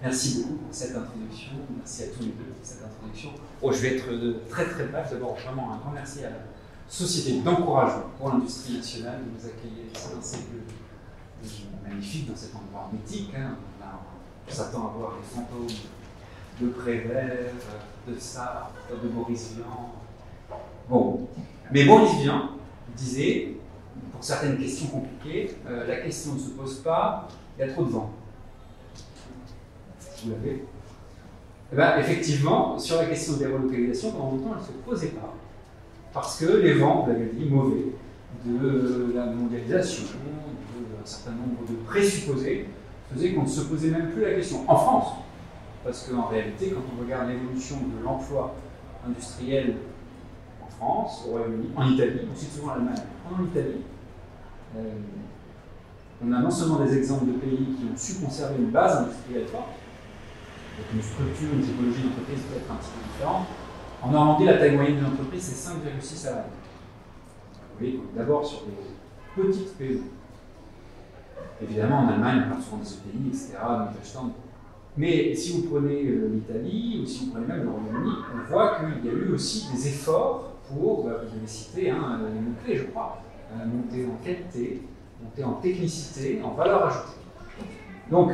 Merci beaucoup pour cette introduction. Merci à tous les deux pour cette introduction. Oh, je vais être très très bref. D'abord, vraiment un grand merci à la Société d'encouragement pour l'industrie nationale de nous accueillir ici dans ces lieux magnifiques, dans cet endroit mythique. On s'attend à voir les fantômes de Prévert, de Sartre, de Boris Vian. Bon, mais Boris Vian disait, pour certaines questions compliquées, la question ne se pose pas, il y a trop de vent. Vous l'avez. Eh bien, effectivement, sur la question des relocalisations, pendant longtemps, elle ne se posait pas. Parce que les vents, vous l'avez dit, mauvais, de la mondialisation, d'un certain nombre de présupposés, faisaient qu'on ne se posait même plus la question. En France, parce qu'en réalité, quand on regarde l'évolution de l'emploi industriel en France, au Royaume-Uni, en Italie, on cite souvent l'Allemagne, en Italie, on a non seulement des exemples de pays qui ont su conserver une base industrielle forte, avec une structure, une typologie d'entreprise peut-être un petit peu différente. En Normandie, la taille moyenne de l'entreprise, c'est 5,6 salariés. Vous voyez, d'abord sur des petites PME. Évidemment, en Allemagne, on parle souvent des ETI, etc., Mittelstand. Mais si vous prenez l'Italie, ou si vous prenez même le Royaume-Uni, on voit qu'il y a eu aussi des efforts pour, vous avez cité les mots-clés, je crois, monter en qualité, monter en technicité, en valeur ajoutée. Donc,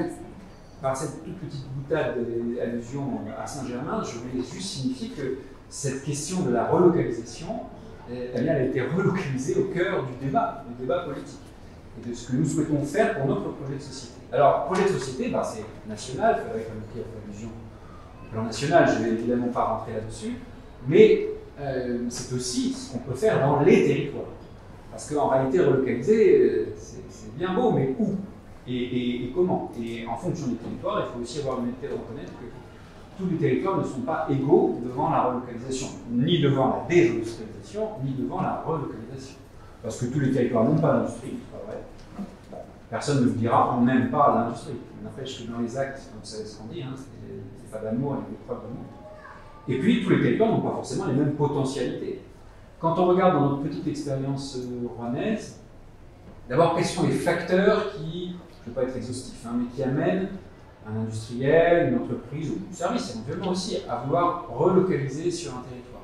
par cette toute petite boutade d'allusion à Saint-Germain, je voulais juste signifier que cette question de la relocalisation, elle a été relocalisée au cœur du débat politique, et de ce que nous souhaitons faire pour notre projet de société. Alors, projet de société, c'est national, il faudrait quand même allusion au plan national, je ne vais évidemment pas rentrer là-dessus, mais c'est aussi ce qu'on peut faire dans les territoires. Parce qu'en réalité, relocaliser, c'est bien beau, mais où et comment? Et en fonction des territoires, il faut aussi avoir l'honnêteté de reconnaître que tous les territoires ne sont pas égaux devant la relocalisation, ni devant la désindustrialisation, ni devant la relocalisation. Parce que tous les territoires n'ont pas d'industrie, c'est pas vrai. Bon, personne ne vous dira on n'aime pas l'industrie. N'empêche que dans les actes, vous savez ce qu'on dit, c'est pas d'amour, il y a des preuves d'amour. Et puis tous les territoires n'ont pas forcément les mêmes potentialités. Quand on regarde dans notre petite expérience rouennaise, d'abord quels sont les facteurs qui, je ne veux pas être exhaustif, mais qui amènent un industriel, une entreprise ou un service éventuellement aussi à vouloir relocaliser sur un territoire.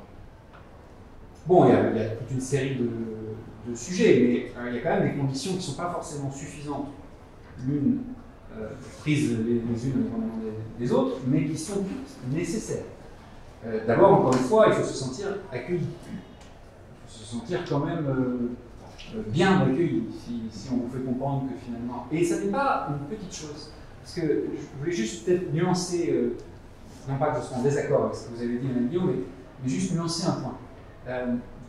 Bon, il y a toute une série de sujets, mais il y a quand même des conditions qui ne sont pas forcément suffisantes, l'une prises les unes indépendamment des autres, mais qui sont toutes nécessaires. D'abord, encore une fois, il faut se sentir accueilli. Il faut se sentir quand même bien accueilli, si on vous fait comprendre que finalement... Et ça n'est pas une petite chose. Parce que je voulais juste peut-être nuancer, non pas que je sois en désaccord avec ce que vous avez dit, Mme Guillaume, mais juste nuancer un point.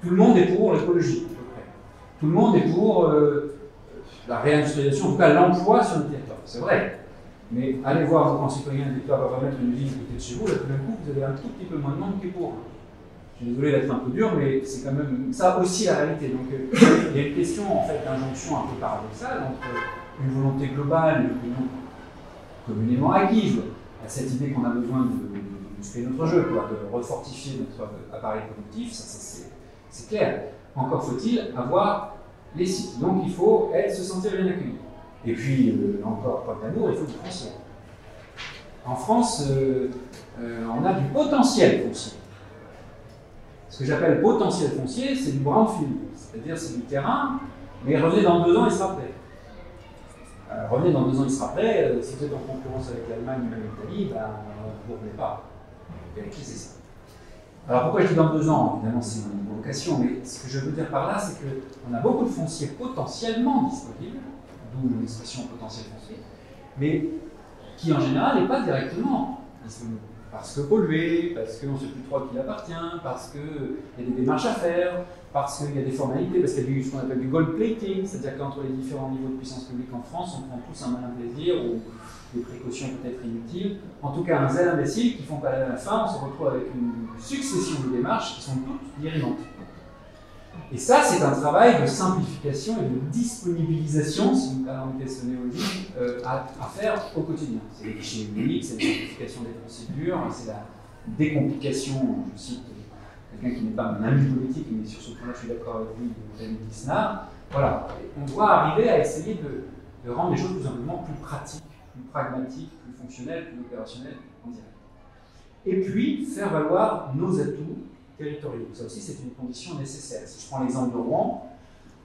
Tout le monde est pour l'écologie, à peu près. Tout le monde est pour la réindustrialisation, en tout cas l'emploi sur le territoire. C'est vrai. Mais allez voir vos concitoyens qui doivent remettre une usine à côté de chez vous, là tout d'un coup, vous avez un tout petit peu moins de monde qui est pour. Je suis désolé d'être un peu dur, mais c'est quand même ça aussi la réalité. Donc il y a une question en fait d'injonction un peu paradoxale entre une volonté globale, communément acquise, à cette idée qu'on a besoin de muscler notre jeu, de refortifier notre appareil productif, ça c'est clair. Encore faut-il avoir les sites. Donc il faut se sentir bien accueilli. Et puis, encore pas d'amour, il faut du foncier. En France, on a du potentiel foncier. Ce que j'appelle potentiel foncier, c'est du brownfield, c'est-à-dire c'est du terrain, mais revenez dans 2 ans, il sera prêt. Revenez dans 2 ans, il sera prêt. Si vous êtes en concurrence avec l'Allemagne ou l'Italie, vous ne revenez pas. En vérité, c'est ça. Alors pourquoi je dis dans 2 ans? Évidemment, c'est une provocation, mais ce que je veux dire par là, c'est qu'on a beaucoup de foncier potentiellement disponible, d'où l'expression potentiel foncier, mais qui en général n'est pas directement disponible. Parce que pollué, parce qu'on ne sait plus trop à qui il appartient, parce qu'il y a des démarches à faire, parce qu'il y a des formalités, parce qu'il y a ce qu'on appelle du gold plating, c'est-à-dire qu'entre les différents niveaux de puissance publique en France, on prend tous un malin plaisir ou des précautions peut-être inutiles, en tout cas un zèle imbécile qui font qu'à la fin, on se retrouve avec une succession de démarches qui sont toutes dirigeantes. Et ça, c'est un travail de simplification et de disponibilisation, si vous permettez ce néologisme, à faire au quotidien. C'est les guichets uniques, c'est la simplification des procédures, c'est la décomplication, je cite quelqu'un qui n'est pas mon ami politique, mais sur ce point-là, je suis d'accord avec lui, David Lisnard. Voilà, on doit arriver à essayer de rendre les choses tout simplement plus pratiques plus pragmatique, plus fonctionnel, plus opérationnel en direct. Et puis, faire valoir nos atouts territoriaux. Ça aussi, c'est une condition nécessaire. Si je prends l'exemple de Rouen,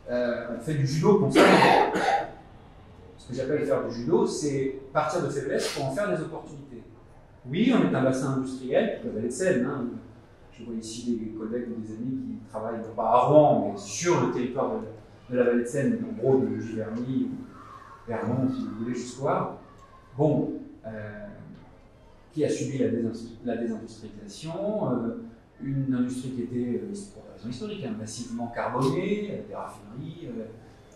on fait du judo constamment. Ce que j'appelle faire du judo, c'est partir de faiblesses pour en faire des opportunités. Oui, on est un bassin industriel, la vallée de Seine. Hein. Je vois ici des collègues ou des amis qui travaillent, non pas à Rouen, mais sur le territoire de la vallée de Seine, en gros de Giverny, ou Vernon, si vous voulez, jusqu'au Havre. Bon, qui a subi la désindustrialisation, une industrie qui était, pour des raisons historiques, hein, massivement carbonée, des raffineries,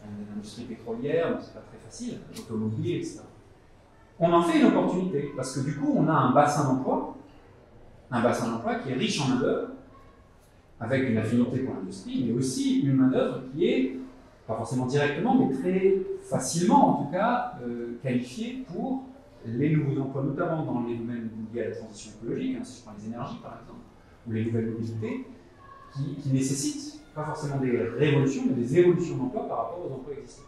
une industrie pétrolière, donc c'est pas très facile, l'automobile, etc. On en fait une opportunité, parce que du coup, on a un bassin d'emploi qui est riche en main-d'œuvre, avec une affinité pour l'industrie, mais aussi une main-d'œuvre qui est, pas forcément directement, mais très facilement en tout cas, qualifiée pour les nouveaux emplois, notamment dans les domaines liés à la transition écologique, hein, si je prends les énergies par exemple, ou les nouvelles mobilités, qui nécessitent pas forcément des révolutions, mais des évolutions d'emplois par rapport aux emplois existants.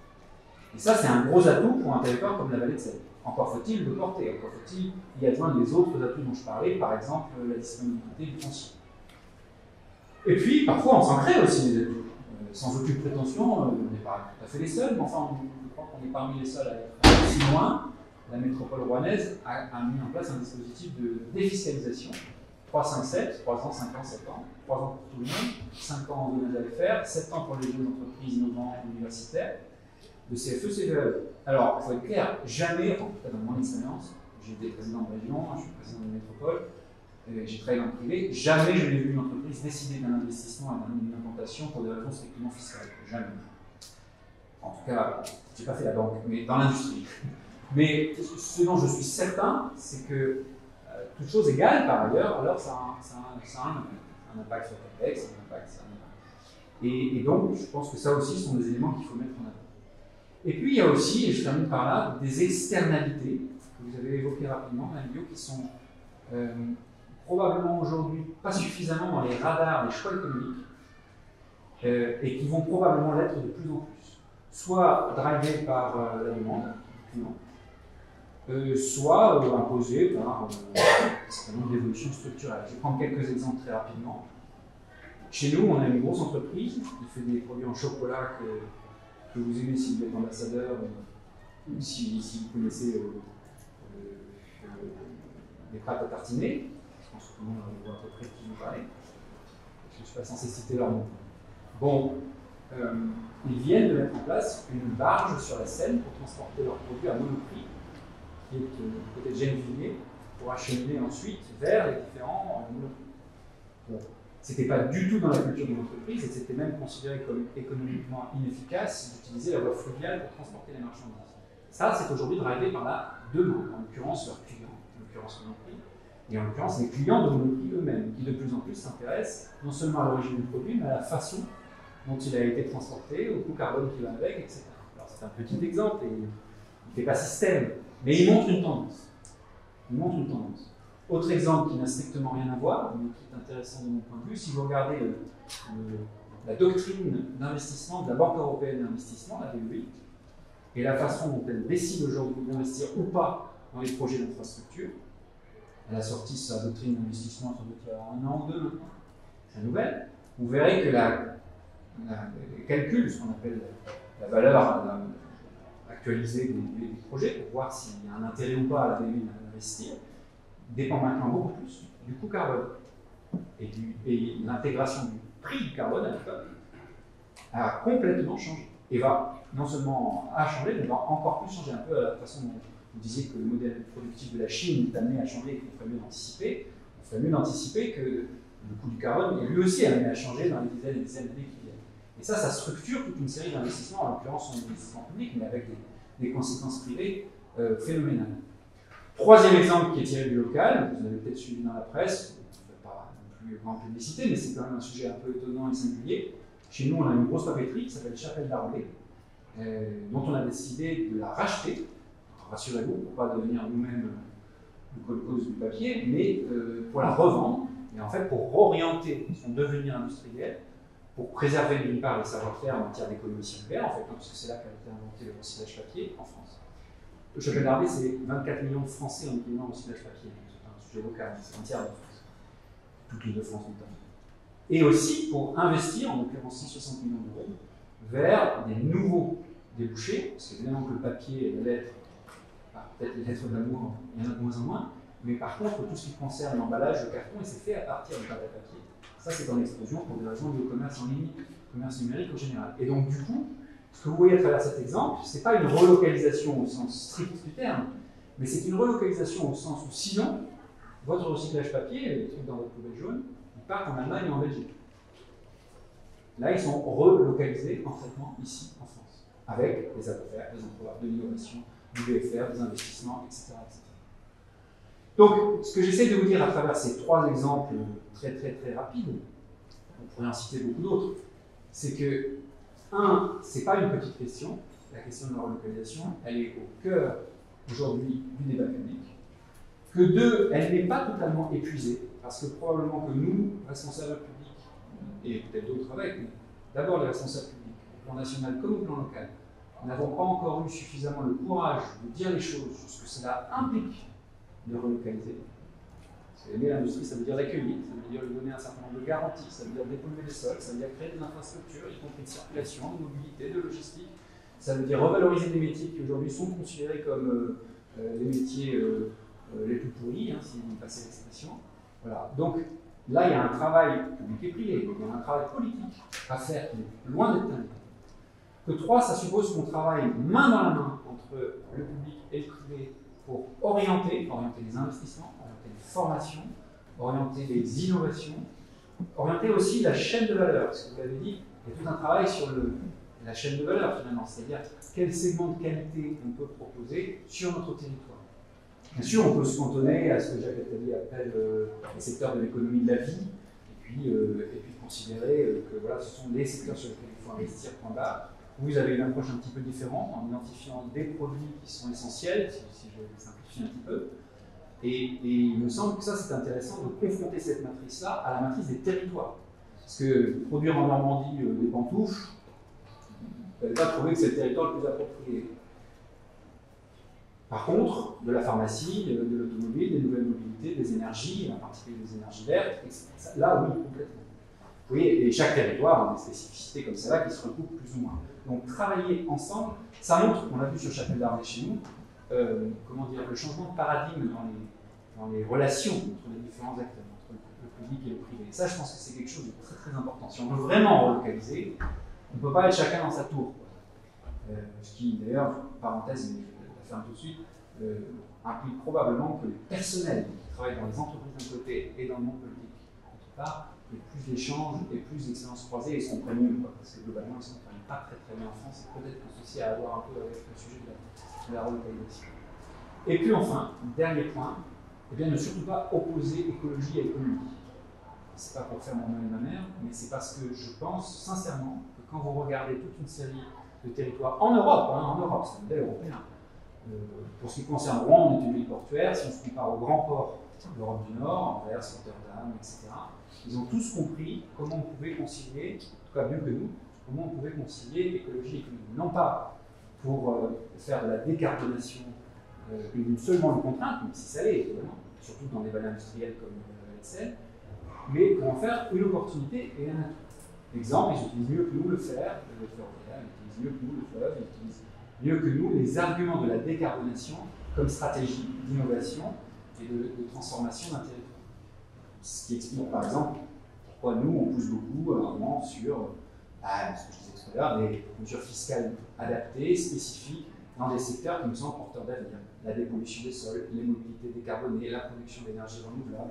Et ça, c'est un gros atout pour un territoire comme la vallée de Seine. Encore faut-il le porter, encore faut-il y adjoindre les autres atouts dont je parlais, par exemple la disponibilité du foncier. Et puis, parfois, on s'en crée aussi des atouts. Sans aucune prétention, on n'est pas tout à fait les seuls, mais enfin, je crois qu'on est parmi les seuls à être aussi loin. La métropole rouennaise a mis en place un dispositif de défiscalisation. 3, 5, 7, 3 ans, 5 ans, 7 ans. 3 ans pour tout le monde, 5 ans en zone d'affaires, 7 ans pour les jeunes entreprises innovantes universitaires, de CFE, CVE. Alors, il faut être clair, jamais, en tout cas dans mon expérience, j'ai été président de région, je suis président de métropole, j'ai travaillé dans le privé, jamais je n'ai vu une entreprise décider d'un investissement et d'une implantation pour des raisons strictement fiscales. Jamais. En tout cas, je n'ai pas fait la banque, mais dans l'industrie. Mais ce dont je suis certain, c'est que toute chose égale par ailleurs, alors ça a un impact sur le texte, un impact. Et donc, je pense que ça aussi sont des éléments qu'il faut mettre en avant. Et puis, il y a aussi, et je termine par là, des externalités que vous avez évoquées rapidement, Madame Bio, qui sont probablement aujourd'hui pas suffisamment dans les radars des choix économiques et qui vont probablement l'être de plus en plus. Soit drivés par la demande du client, soit imposés par un certain nombre d'évolutions structurelles. Je vais prendre quelques exemples très rapidement. Chez nous, on a une grosse entreprise qui fait des produits en chocolat que vous aimez si vous êtes ambassadeur, ou si vous connaissez les pâtes à tartiner. Je pense que tout le monde voit à peu près de qui vous parlez. Je ne suis pas censé citer leur nom. Bon, ils viennent de mettre en place une barge sur la Seine pour transporter leurs produits à monoprix, qui est côté de Gennevilliers, pour acheminer ensuite vers les différents monoprix. Bon. Ce n'était pas du tout dans la culture de l'entreprise et c'était même considéré comme économiquement inefficace d'utiliser la voie fluviale pour transporter les marchandises. Ça, c'est aujourd'hui drivé par la demande, en l'occurrence leurs clients, en l'occurrence Monoprix, et en l'occurrence les clients de Monoprix eux-mêmes, qui de plus en plus s'intéressent non seulement à l'origine du produit, mais à la façon dont il a été transporté, au coût carbone qui va avec, etc. Alors c'est un petit exemple et il ne fait pas système, mais il montre une tendance. Il montre une tendance. Autre exemple qui n'a strictement rien à voir, mais qui est intéressant de mon point de vue, si vous regardez la doctrine d'investissement de la Banque européenne d'investissement, la BEI, et la façon dont elle décide aujourd'hui d'investir ou pas dans les projets d'infrastructure, elle a sorti sa doctrine d'investissement sans doute il y a 1 an ou 2 maintenant, c'est la nouvelle, vous verrez que les calculs, ce qu'on appelle la valeur actualisée des projets, pour voir s'il y a un intérêt ou pas à la BEI d'investir, dépend maintenant beaucoup plus du coût carbone. Et l'intégration du prix du carbone à l'époque a complètement changé. Et va non seulement a changé, mais va encore plus changer un peu à la façon dont vous disiez que le modèle productif de la Chine est amené à changer et qu'il ferait mieux d'anticiper. Il ferait mieux d'anticiper que le coût du carbone est lui aussi amené à changer dans les dizaines et dizaines d'années qui viennent. Et ça structure toute une série d'investissements, en l'occurrence en investissement public, mais avec des conséquences privées phénoménales. Troisième exemple qui est tiré du local, vous avez peut-être suivi dans la presse, je ne fais pas non plus grande publicité, mais c'est quand même un sujet un peu étonnant et singulier. Chez nous, on a une grosse papeterie qui s'appelle Chapelle d'Arblay, dont on a décidé de la racheter. Rassurez-vous, pour ne pas devenir nous-mêmes le cause du papier, mais pour la revendre, et en fait pour orienter son devenir industriel, pour préserver d'une part les savoir-faire en matière d'économie circulaire, en fait, parce que c'est là qu'a été inventé le recyclage papier en France. Le chapelle Darblay, c'est 24 millions de Français en équivalent au recyclage papier. C'est un sujet local, c'est un tiers de France. Toutes les deux France notamment. Et aussi pour investir, en l'occurrence 160 millions d'euros, vers des nouveaux débouchés, parce qu'évidemment que le papier et les lettres, peut-être les lettres d'amour, il y en a de moins en moins, mais par contre, tout ce qui concerne l'emballage, le carton, et c'est fait à partir de pâte à papier. Ça, c'est en explosion pour des raisons liées au commerce en ligne, commerce numérique en général. Et donc, du coup, ce que vous voyez à travers cet exemple, ce n'est pas une relocalisation au sens strict du terme, mais c'est une relocalisation au sens où, sinon, votre recyclage papier, les trucs dans votre poubelle jaune, ils partent en Allemagne et en Belgique. Là, ils sont relocalisés en traitement ici, en France, avec des affaires, des emplois, de l'innovation, du VFR, des investissements, etc., etc. Donc, ce que j'essaie de vous dire à travers ces trois exemples très rapides, on pourrait en citer beaucoup d'autres, c'est que, un, ce n'est pas une petite question, la question de la relocalisation, elle est au cœur aujourd'hui du débat public, que deux, elle n'est pas totalement épuisée, parce que probablement que nous, responsables publics, et peut-être d'autres avec, mais d'abord les responsables publics, au plan national comme au plan local, n'avons pas encore eu suffisamment le courage de dire les choses sur ce que cela implique de relocaliser. Parce que aimer l'industrie, ça veut dire l'accueillir, ça veut dire lui donner un certain nombre de garanties, ça veut dire dépolluer les sols, ça veut dire créer des infrastructures, y compris de circulation, de mobilité, de logistique. Ça veut dire revaloriser des métiers qui aujourd'hui sont considérés comme les métiers les plus pourris, hein, si vous me passez l'expression. Voilà. Donc là, il y a un travail public et privé, il y a un travail politique à faire qui est loin d'être terminé. Que trois, ça suppose qu'on travaille main dans la main entre le public et le privé pour orienter les investissements, orienter les formations, orienter les innovations, orienter aussi la chaîne de valeur. Parce que vous l'avez dit, il y a tout un travail sur la chaîne de valeur finalement, c'est-à-dire quel segment de qualité on peut proposer sur notre territoire. Bien sûr, on peut se cantonner à ce que Jacques Attali appelle les secteurs de l'économie de la vie, et puis considérer que voilà, ce sont les secteurs sur lesquels il faut investir, point barre. Vous avez une approche un petit peu différente en identifiant des produits qui sont essentiels, si je simplifie un petit peu. Et il me semble que ça, c'est intéressant de confronter cette matrice-là à la matrice des territoires. Parce que produire en Normandie des pantoufles, vous n'allez pas trouver que c'est le territoire le plus approprié. Par contre, de la pharmacie, de l'automobile, des nouvelles mobilités, des énergies, en particulier des énergies vertes, etc. Là, oui, complètement. Vous voyez, et chaque territoire a des spécificités comme celle-là qui se recoupent plus ou moins. Donc, travailler ensemble, ça montre, on l'a vu sur Chapelle Darblay chez nous, comment dire, le changement de paradigme dans les relations entre les différents acteurs, entre le public et le privé. Et ça, je pense que c'est quelque chose de très important. Si on veut vraiment relocaliser, on ne peut pas être chacun dans sa tour. Ce qui, d'ailleurs, parenthèse, mais je la ferme tout de suite, implique probablement que les personnels qui travaillent dans les entreprises d'un côté et dans le monde politique d'autre part, et plus d'échanges et plus d'expériences croisées et se comprennent mieux, parce que globalement ils ne se comprennent pas très bien en France, et peut-être que ceci a à voir un peu avec le sujet de la relocalisation. Et puis enfin, dernier point, eh bien, ne surtout pas opposer écologie à économie. Ce n'est pas pour faire mon nom et ma mère, mais c'est parce que je pense sincèrement que quand vous regardez toute une série de territoires en Europe, c'est un modèle européen. Pour ce qui concerne Rouen, on est une ville portuaire, si on se compare aux grands ports de l'Europe du Nord, Anvers, Rotterdam, etc., ils ont tous compris comment on pouvait concilier, en tout cas mieux que nous, comment on pouvait concilier écologie et économie. Non pas pour faire de la décarbonation seulement une contrainte, même si ça l'est, évidemment, surtout dans des vallées industrielles comme la vallée de Seine, mais pour en faire une opportunité et un atout. Exemple, ils utilisent mieux que nous le fer, le ferroviaire, ils utilisent mieux que nous le fleuve, ils utilisent mieux que nous les arguments de la décarbonation comme stratégie d'innovation et de transformation d'un territoire. Ce qui explique par exemple pourquoi nous on pousse beaucoup vraiment sur ce que je disais tout à l'heure, des mesures fiscales adaptées, spécifiques, dans des secteurs qui nous semblent porteurs d'avenir. La dépollution des sols, les mobilités décarbonées, la production d'énergie renouvelable,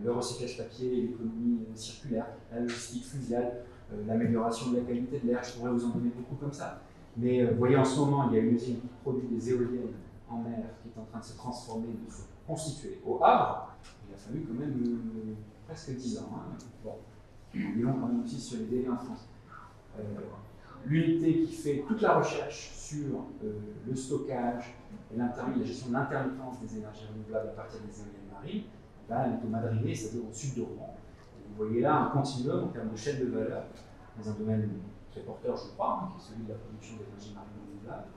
le recyclage papier et l'économie circulaire, la logistique fluviale, l'amélioration de la qualité de l'air. Je pourrais vous en donner beaucoup comme ça. Mais vous voyez, en ce moment, il y a une usine qui produit des éoliennes en mer qui est en train de se transformer, de se constituer au Havre. Il a fallu quand même presque 10 ans. Hein. Bon, on est long quand même aussi sur les délais en France. L'unité qui fait toute la recherche sur le stockage et la gestion de l'intermittence des énergies renouvelables à partir des éoliennes marines, là, elle est au Madrier, c'est-à-dire au sud de Rouen. Et vous voyez là un continuum en termes de chaîne de valeur dans un domaine très porteur, je crois, qui est celui de la production d'énergie marine renouvelable,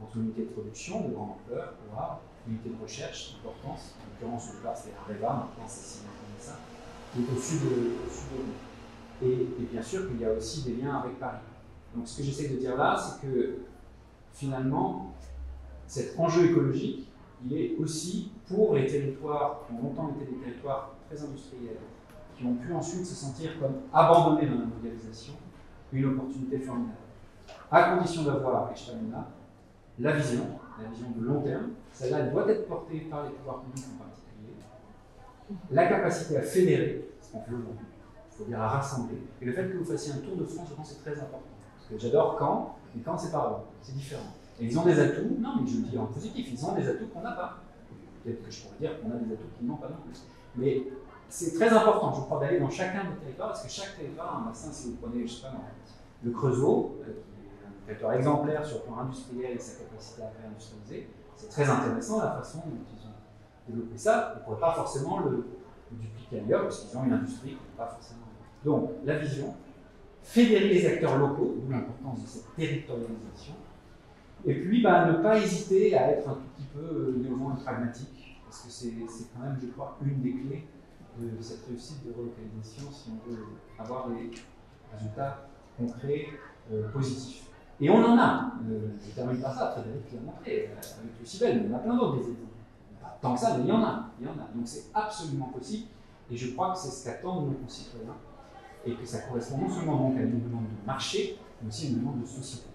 entre une unité de production de grande ampleur, voire une unité de recherche d'importance, en l'occurrence au départ c'était Areva, maintenant c'est Siemens Gamesa, qui est au sud de nous. Et bien sûr qu'il y a aussi des liens avec Paris. Donc ce que j'essaie de dire là, c'est que finalement, cet enjeu écologique, il est aussi pour les territoires qui ont longtemps été des territoires très industriels, qui ont pu ensuite se sentir comme abandonnés dans la mondialisation, une opportunité formidable. À condition d'avoir, et je termine là, la vision de long terme, celle-là elle doit être portée par les pouvoirs publics en particulier, la capacité à fédérer, ce qu'on fait aujourd'hui, c'est-à-dire à rassembler, et le fait que vous fassiez un tour de France, je pense que c'est très important. Parce que j'adore Caen, mais Caen c'est pas Rome, c'est différent. Et ils ont des atouts, non mais je le dis en positif, ils ont des atouts qu'on n'a pas. Peut-être que je pourrais dire qu'on a des atouts qu'ils n'ont pas non plus. Mais c'est très important, je crois, d'aller dans chacun des territoires, parce que chaque territoire a un bassin, si vous prenez, je sais pas, le Creusot, qui est un territoire exemplaire sur le plan industriel et sa capacité à réindustrialiser, c'est très intéressant la façon dont ils ont développé ça. On ne pourrait pas forcément le dupliquer ailleurs, parce qu'ils ont une industrie qui n'est pas forcément. Donc, la vision, fédérer les acteurs locaux, d'où l'importance de cette territorialisation, et puis ne pas hésiter à être un tout petit peu innovant et pragmatique, parce que c'est quand même, je crois, une des clés de cette réussite de relocalisation si on veut avoir des résultats concrets, positifs. Et on en a. Je termine par ça, Frédéric l'a montré, avec Lucibel, mais il y en a plein d'autres des exemples. Pas tant que ça, mais il y en a. Donc c'est absolument possible, et je crois que c'est ce qu'attendent nos concitoyens, et que ça correspond non seulement donc à une demande de marché, mais aussi à une demande de société.